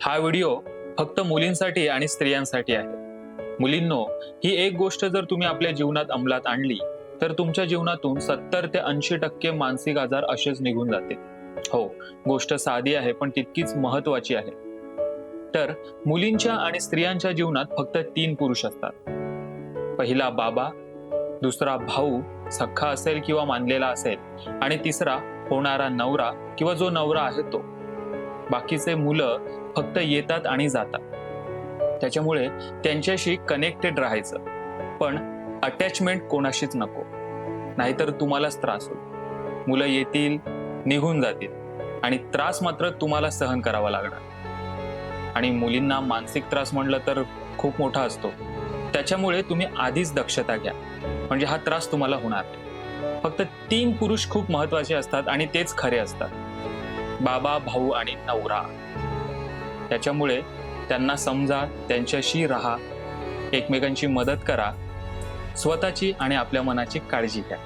हा व्हिडिओ फक्त मुलींसाठी आणि स्त्रियांसाठी आहे. मुलींनो, ही एक गोष्ट जर तुम्ही आपल्या जीवनात अंमलात आणली तर तुमच्या जीवनातून 70 ते 80% मानसिक आजार असेच निघून जातील. हो, गोष्ट साधी आहे पण तितकीच महत्वाची आहे. तर मुलींच्या आणि स्त्रियांच्या जीवनात फक्त 3 पुरुष असतात. पहिला बाबा, दुसरा भाऊ, सख्खा असेल किंवा मानलेला असेल, आणि तिसरा होणारा नवरा किंवा जो नवरा आहे तो. बाकीचे मुलं फक्त येतात आणि जातात. त्याच्यामुळे त्यांच्याशी कनेक्टेड राहायचं, पण अटॅचमेंट कोणाशीच नको, नाहीतर तुम्हालाच त्रास होईल. मुलं येतील, निघून जातील, आणि त्रास मात्र तुम्हाला सहन करावा लागणार. आणि मुलींना मानसिक त्रास म्हणलं तर खूप मोठा असतो. त्याच्यामुळे तुम्ही आधीच दक्षता घ्या, म्हणजे हा त्रास तुम्हाला होणार नाही. फक्त 3 पुरुष खूप महत्वाचे असतात आणि तेच खरे असतात: बाबा, भाऊ आणि नवरा. त्याच्यामुळे त्यांना समजा, त्यांच्याशी राहा, एकमेकांची मदत करा, स्वतःची आणि आपल्या मनाची काळजी घ्या.